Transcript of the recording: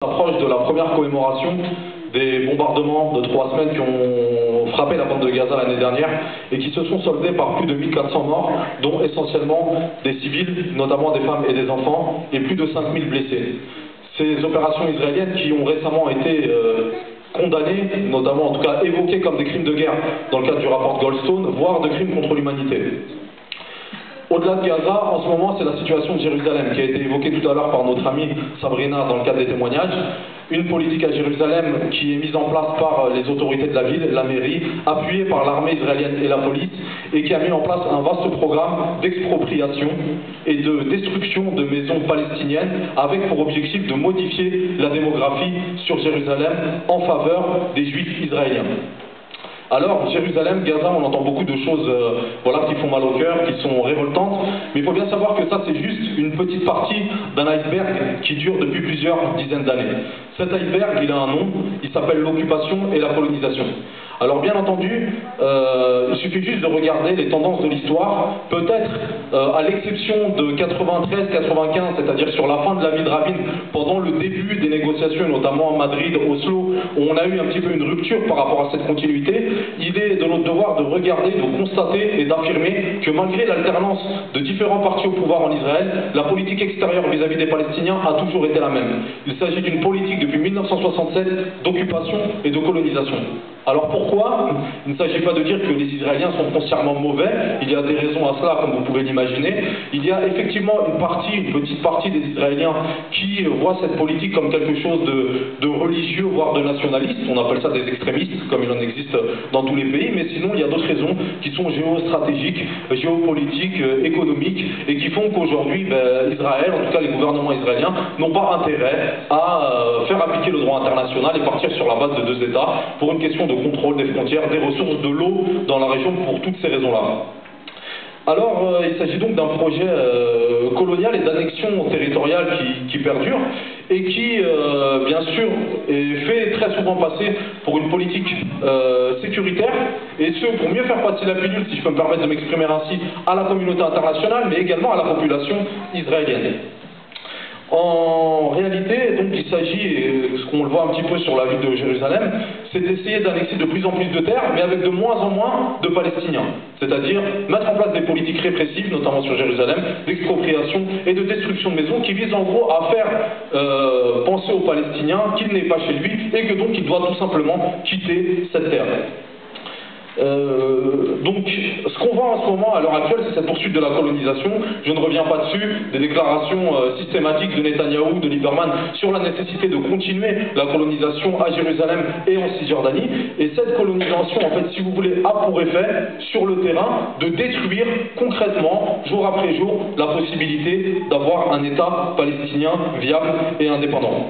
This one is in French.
Approche de la première commémoration des bombardements de 3 semaines qui ont frappé la bande de Gaza l'année dernière et qui se sont soldés par plus de 1400 morts, dont essentiellement des civils, notamment des femmes et des enfants, et plus de 5000 blessés. Ces opérations israéliennes qui ont récemment été condamnées, notamment en tout cas évoquées comme des crimes de guerre dans le cadre du rapport Goldstone, voire de crimes contre l'humanité. Au-delà de Gaza, en ce moment, c'est la situation de Jérusalem qui a été évoquée tout à l'heure par notre amie Sabrina dans le cadre des témoignages. Une politique à Jérusalem qui est mise en place par les autorités de la ville, la mairie, appuyée par l'armée israélienne et la police, et qui a mis en place un vaste programme d'expropriation et de destruction de maisons palestiniennes, avec pour objectif de modifier la démographie sur Jérusalem en faveur des Juifs israéliens. Alors, Jérusalem, Gaza, on entend beaucoup de choses qui font mal au cœur, qui sont révoltantes, mais il faut bien savoir que ça, c'est juste une petite partie d'un iceberg qui dure depuis plusieurs dizaines d'années. Cet iceberg, il a un nom, il s'appelle l'occupation et la colonisation. Alors, bien entendu, il suffit juste de regarder les tendances de l'histoire, peut-être à l'exception de 93-95, c'est-à-dire sur la fin de la vie de Rabin, pendant le début des négociations, notamment à Madrid, Oslo, où on a eu un petit peu une rupture par rapport à cette continuité. Il est de notre devoir de regarder, de constater et d'affirmer que malgré l'alternance de différents partis au pouvoir en Israël, la politique extérieure vis-à-vis des Palestiniens a toujours été la même. Il s'agit d'une politique depuis 1967 d'occupation et de colonisation. Alors pourquoi? Il ne s'agit pas de dire que les Israéliens sont foncièrement mauvais, il y a des raisons à cela comme vous pouvez l'imaginer. Il y a effectivement une petite partie des Israéliens qui voient cette politique comme quelque chose de religieux, voire de nationaliste. On appelle ça des extrémistes, comme il en existe dans tous les pays, mais sinon il y a d'autres raisons qui sont géostratégiques, géopolitiques, économiques, et qui font qu'aujourd'hui Israël, en tout cas les gouvernements israéliens, n'ont pas intérêt à faire appliquer le droit international et partir sur la base de 2 États pour une question de contrôle des frontières, des ressources, de l'eau dans la région pour toutes ces raisons-là. Alors, il s'agit donc d'un projet colonial et d'annexion territoriale qui perdure et qui, bien sûr, est fait très souvent passer pour une politique sécuritaire, et ce, pour mieux faire passer la pilule, si je peux me permettre de m'exprimer ainsi, à la communauté internationale, mais également à la population israélienne. En réalité, donc, il s'agit, ce qu'on le voit un petit peu sur la ville de Jérusalem, c'est d'essayer d'annexer de plus en plus de terres, mais avec de moins en moins de Palestiniens. C'est-à-dire mettre en place des politiques répressives, notamment sur Jérusalem, d'expropriation et de destruction de maisons, qui visent en gros à faire penser aux Palestiniens qu'il n'est pas chez lui et que donc il doit tout simplement quitter cette terre. Donc, ce qu'on voit en ce moment, à l'heure actuelle, c'est cette poursuite de la colonisation. Je ne reviens pas dessus, des déclarations systématiques de Netanyahou, de Lieberman, sur la nécessité de continuer la colonisation à Jérusalem et en Cisjordanie. Et cette colonisation, en fait, si vous voulez, a pour effet, sur le terrain, de détruire concrètement, jour après jour, la possibilité d'avoir un État palestinien viable et indépendant.